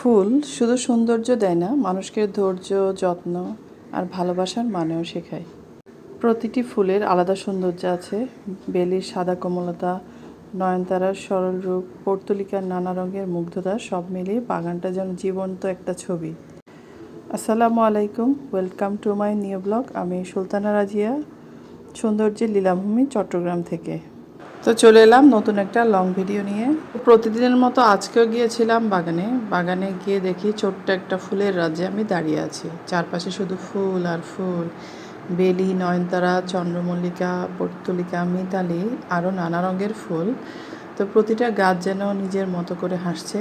ফুল শুধু সৌন্দর্য দেয় না, মানুষকে ধৈর্য, যত্ন আর ভালোবাসার মানেও শেখায়। প্রতিটি ফুলের আলাদা সৌন্দর্য আছে। বেলির সাদা কোমলতা, নয়নতারার সরল রূপ, পর্তুলিকার নানা রঙের মুগ্ধতা, সব মিলিয়ে বাগানটা যেন জীবন্ত একটা ছবি। আসসালামু আলাইকুম, welcome to my new blog. আমি সুলতানা রাজিয়া, সৌন্দর্যের লীলাভূমি, চট্টগ্রাম থেকে। তো চলে এলাম নতুন একটা লং ভিডিও নিয়ে। প্রতিদিনের মতো আজকেও গিয়েছিলাম বাগানে গিয়ে দেখি ছোট্ট একটা ফুলের রাজ্যে আমি দাঁড়িয়ে আছি। চারপাশে শুধু ফুল আর ফুল, বেলি, নয়নতারা, চন্দ্রমল্লিকা, পর্তুলিকা, মিতালি, আরও নানা রঙের ফুল। তো প্রতিটা গাছ যেন নিজের মতো করে হাসছে।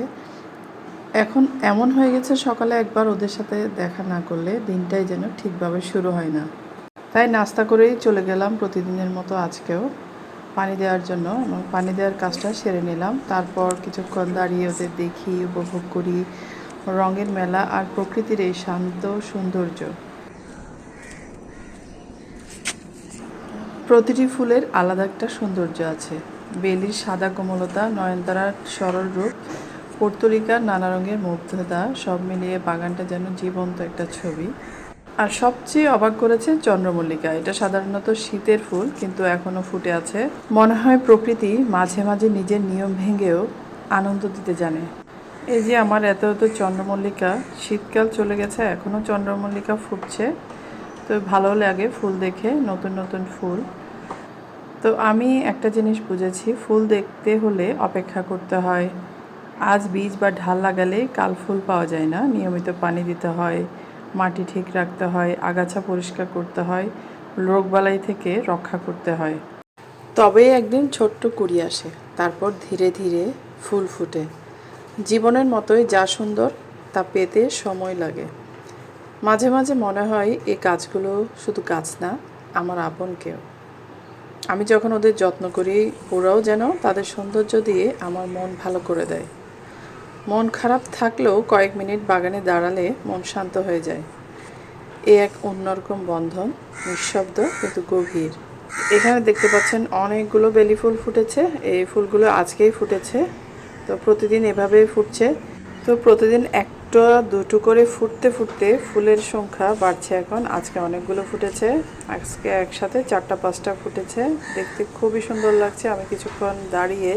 এখন এমন হয়ে গেছে, সকালে একবার ওদের সাথে দেখা না করলে দিনটাই যেন ঠিকভাবে শুরু হয় না। তাই নাস্তা করেই চলে গেলাম প্রতিদিনের মতো আজকেও পানি দেওয়ার জন্য, এবং পানি দেওয়ার কাজটা সেরে নিলাম। তারপর কিছুক্ষণ দাঁড়িয়ে ওদের দেখি, উপভোগ করি রঙের মেলা আর প্রকৃতির এই শান্ত সৌন্দর্য। প্রতিটি ফুলের আলাদা একটা সৌন্দর্য আছে। বেলির সাদা কোমলতা, নয়নতারার সরল রূপ, পর্তুলিকার নানা রঙের মুগ্ধতা, সব মিলিয়ে বাগানটা যেন জীবন্ত একটা ছবি। আর সবচেয়ে অবাক করেছে চন্দ্রমল্লিকা। এটা সাধারণত শীতের ফুল, কিন্তু এখনও ফুটে আছে। মনে হয় প্রকৃতি মাঝে মাঝে নিজের নিয়ম ভেঙেও আনন্দ দিতে জানে। এই যে আমার এত চন্দ্রমল্লিকা, শীতকাল চলে গেছে, এখনও চন্দ্রমল্লিকা ফুটছে। তো ভালো লাগে ফুল দেখে, নতুন নতুন ফুল। তো আমি একটা জিনিস বুঝেছি, ফুল দেখতে হলে অপেক্ষা করতে হয়। আজ বীজ বা ঢাল লাগালে কাল ফুল পাওয়া যায় না। নিয়মিত পানি দিতে হয়, মাটি ঠিক রাখতে হয়, আগাছা পরিষ্কার করতে হয়, রোগবালাই থেকে রক্ষা করতে হয়। তবেই একদিন ছোট্ট কুড়ি আসে, তারপর ধীরে ধীরে ফুল ফুটে। জীবনের মতোই যা সুন্দর তা পেতে সময় লাগে। মাঝে মাঝে মনে হয় এই গাছগুলো শুধু গাছ না, আমার আপন কেউ। আমি যখন ওদের যত্ন করি, ওরাও যেন তাদের সৌন্দর্য দিয়ে আমার মন ভালো করে দেয়। মন খারাপ থাকলেও কয়েক মিনিট বাগানে দাঁড়ালে মন শান্ত হয়ে যায়। এ এক অন্যরকম বন্ধন, নিঃশব্দ কিন্তু গভীর। এখানে দেখতে পাচ্ছেন অনেকগুলো বেলি ফুল ফুটেছে। এই ফুলগুলো আজকেই ফুটেছে। তো প্রতিদিন এভাবেই ফুটছে। তো প্রতিদিন একটা দুটো করে ফুটতে ফুটতে ফুলের সংখ্যা বাড়ছে। এখন আজকে অনেকগুলো ফুটেছে, আজকে একসাথে 4-5টা ফুটেছে। দেখতে খুবই সুন্দর লাগছে। আমি কিছুক্ষণ দাঁড়িয়ে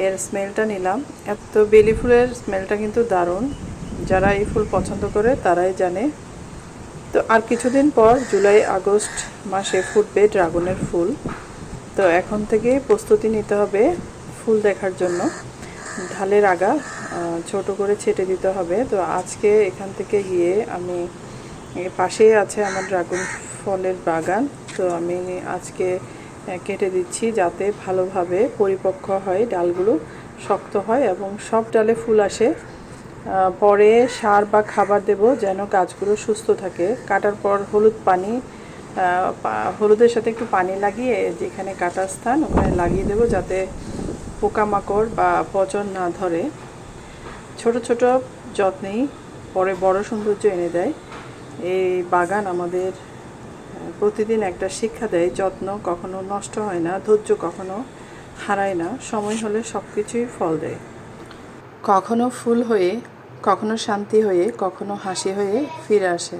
এর স্মেলটা নিলাম। এত বেলি ফুলের স্মেলটা কিন্তু দারুণ। যারা এই ফুল পছন্দ করে তারাই জানে। তো আর কিছুদিন পর জুলাই আগস্ট মাসে ফুটবে ড্রাগনের ফুল। তো এখন থেকে প্রস্তুতি নিতে হবে ফুল দেখার জন্য। ঢালের আগা ছোট করে ছেটে দিতে হবে। তো আজকে এখান থেকে গিয়ে আমি, পাশেই আছে আমার ড্রাগন ফলের বাগান, তো আমি আজকে কেটে দিচ্ছি যাতে ভালোভাবে পরিপক্ক হয়, ডালগুলো শক্ত হয় এবং সব ডালে ফুল আসে। পরে সার বা খাবার দেব যেন গাছগুলো সুস্থ থাকে। কাটার পর হলুদের সাথে একটু পানি লাগিয়ে যেখানে কাটার স্থান ওখানে লাগিয়ে দেব, যাতে পোকামাকড় বা পচন না ধরে। ছোট ছোট যত্নেই পরে বড় সৌন্দর্য এনে দেয়। এই বাগান আমাদের প্রতিদিন একটা শিক্ষা দেয়, যত্ন কখনো নষ্ট হয় না, ধৈর্য কখনো হারায় না, সময় হলে সব কিছুই ফল দেয়। কখনো ফুল হয়ে, কখনো শান্তি হয়ে, কখনো হাসি হয়ে ফিরে আসে।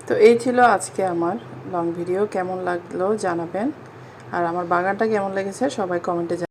তো এই ছিল আজকে আমার লং ভিডিও। কেমন লাগলো জানাবেন, আর আমার বাগানটা কেমন লেগেছে সবাই কমেন্টে